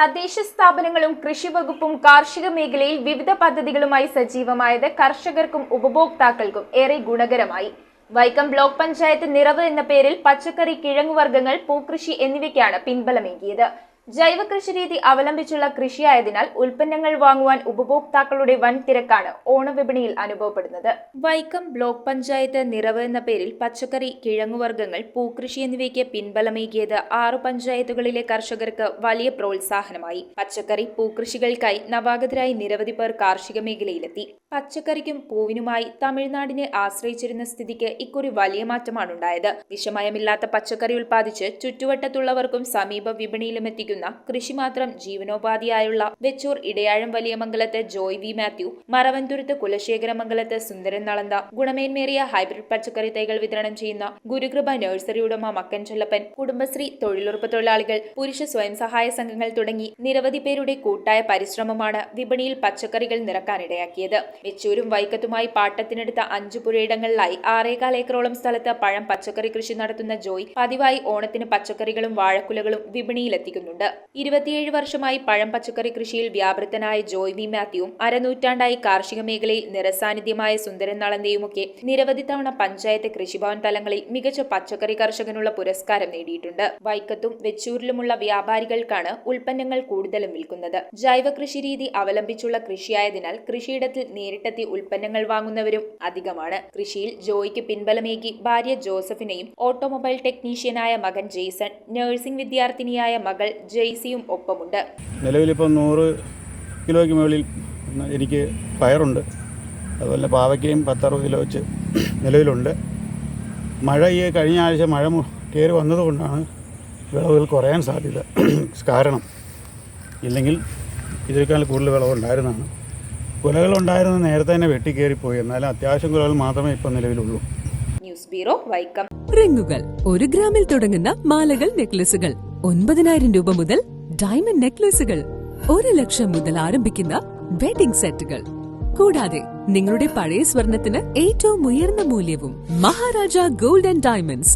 തദ്ദേശ സ്ഥാപനങ്ങളും കൃഷിവകുപ്പും കാർഷിക മേഖലയിൽ വിവിധ പദ്ധതികളുമായി സജീവമായത് കർഷകർക്കും ഉപഭോക്താക്കൾക്കും ഏറെ ഗുണകരമായി. വൈക്കം ബ്ലോക്ക് പഞ്ചായത്ത് നിറവ് എന്ന പേരിൽ പച്ചക്കറി, കിഴങ്ങുവർഗ്ഗങ്ങൾ, പൂക്കൃഷി എന്നിവയ്ക്കാണ് പിൻബലമേകിയത്. ജൈവ കൃഷിരീതി അവലംബിച്ചുള്ള കൃഷിയായതിനാൽ ഉൽപ്പന്നങ്ങൾ വാങ്ങുവാൻ ഉപഭോക്താക്കളുടെ വൻ തിരക്കാണ് ഓണവിപണിയിൽ അനുഭവപ്പെടുന്നത്. വൈക്കം ബ്ലോക്ക് പഞ്ചായത്ത് നിറവ് എന്ന പേരിൽ പച്ചക്കറി, കിഴങ്ങുവർഗ്ഗങ്ങൾ, പൂക്കൃഷി എന്നിവയ്ക്ക് പിൻബലമേകിയത് 6 പഞ്ചായത്തുകളിലെ കർഷകർക്ക് വലിയ പ്രോത്സാഹനമായി. പച്ചക്കറി, പൂക്കൃഷികൾക്കായി നവാഗതരായി നിരവധി പേർ കാർഷിക മേഖലയിലെത്തി. പച്ചക്കറിക്കും പൂവിനുമായി തമിഴ്നാടിനെ ആശ്രയിച്ചിരുന്ന സ്ഥിതിക്ക് ഇക്കുറി വലിയ മാറ്റമാണുണ്ടായത്. വിഷമയമില്ലാത്ത പച്ചക്കറി ഉൽപ്പാദിച്ച് ചുറ്റുവട്ടത്തുള്ളവർക്കും സമീപ വിപണിയിലും എത്തിക്കുന്ന കൃഷി മാത്രം ജീവനോപാധിയായുള്ള വെച്ചൂർ ഇടയാഴം വലിയമംഗലത്ത് ജോയ് വി മാത്യു, മറവന്തുരുത്ത് കുലശേഖരമംഗലത്ത് സുന്ദരൻ നളന്ത, ഗുണമേന്മേറിയ ഹൈബ്രിഡ് പച്ചക്കറി തൈകൾ വിതരണം ചെയ്യുന്ന ഗുരുകൃപ നഴ്സറി ഉടമ മക്കൻ ചൊല്ലപ്പൻ, കുടുംബശ്രീ, തൊഴിലുറപ്പ് തൊഴിലാളികൾ, പുരുഷ സ്വയം സഹായ സംഘങ്ങൾ തുടങ്ങി നിരവധി പേരുടെ കൂട്ടായ പരിശ്രമമാണ് വിപണിയിൽ പച്ചക്കറികൾ നിറക്കാനിടയാക്കിയത്. വെച്ചൂരും വൈക്കത്തുമായി പാട്ടത്തിനെടുത്ത 5 പുരയിടങ്ങളിലായി 6.25 ഏക്കറോളം സ്ഥലത്ത് പഴം, പച്ചക്കറി കൃഷി നടത്തുന്ന ജോയ് പതിവായി ഓണത്തിന് പച്ചക്കറികളും വാഴക്കുലകളും വിപണിയിലെത്തിക്കുന്നുണ്ട്. 27 വർഷമായി പഴം, പച്ചക്കറി കൃഷിയിൽ വ്യാപൃതനായ ജോയ് വി മാത്യുവും അരനൂറ്റാണ്ടായി കാർഷിക മേഖലയിൽ നിറസാന്നിധ്യമായ സുന്ദരൻ നളന്തയുമൊക്കെ നിരവധി തവണ പഞ്ചായത്ത് കൃഷിഭവൻ തലങ്ങളിൽ മികച്ച പച്ചക്കറി കർഷകനുള്ള പുരസ്കാരം നേടിയിട്ടുണ്ട്. വൈക്കത്തും വെച്ചൂരിലുമുള്ള വ്യാപാരികൾക്കാണ് ഉൽപ്പന്നങ്ങൾ കൂടുതലും വിൽക്കുന്നത്. ജൈവ കൃഷിരീതി അവലംബിച്ചുള്ള കൃഷിയായതിനാൽ കൃഷിയിടത്തിൽ നേരിട്ടെത്തി ഉൽപ്പന്നങ്ങൾ വാങ്ങുന്നവരും അധികമാണ്. കൃഷിയിൽ ജോയ്ക്ക് പിൻബലമേകി ഭാര്യ ജോസഫിനെയും ഓട്ടോമൊബൈൽ ടെക്നീഷ്യനായ മകൻ ജെയ്സൺ, നഴ്സിംഗ് വിദ്യാർത്ഥിനിയായ മകൾ ജെയ്സിയും ഒപ്പമുണ്ട്. നിലവിലിപ്പോൾ 100 കിലോയ്ക്ക് മുകളിൽ എനിക്ക് പയറുണ്ട്. അതുപോലെ പാവയ്ക്കയും 10-60 കിലോ വെച്ച് നിലവിലുണ്ട്. ഈ കഴിഞ്ഞ ആഴ്ച മഴ കയറി വന്നതുകൊണ്ടാണ് വിളവുകൾ കുറയാൻ സാധ്യത. കാരണം ഇല്ലെങ്കിൽ ഇതിനേക്കാൾ കൂടുതൽ വിളവുണ്ടായിരുന്നതാണ്. കുലകളുണ്ടായിരുന്ന നേരത്തെ തന്നെ വെട്ടിക്കയറിപ്പോയി. എന്നാലും അത്യാവശ്യം കുലകൾ മാത്രമേ ഇപ്പം നിലവിലുള്ളൂ. News bureau, Vaikom. റിങ്ങുകൾ 1 ഗ്രാമിൽ തുടങ്ങുന്ന മാലകൾ, നെക്ലസുകൾ 9,000 രൂപ മുതൽ ഡയമണ്ട് നെക്ലസുകൾ 1 ലക്ഷം മുതൽ ആരംഭിക്കുന്ന വെഡിംഗ് സെറ്റുകൾ. കൂടാതെ നിങ്ങളുടെ പഴയ സ്വർണത്തിന് ഏറ്റവും ഉയർന്ന മൂല്യവും. Maharaja gold and diamonds,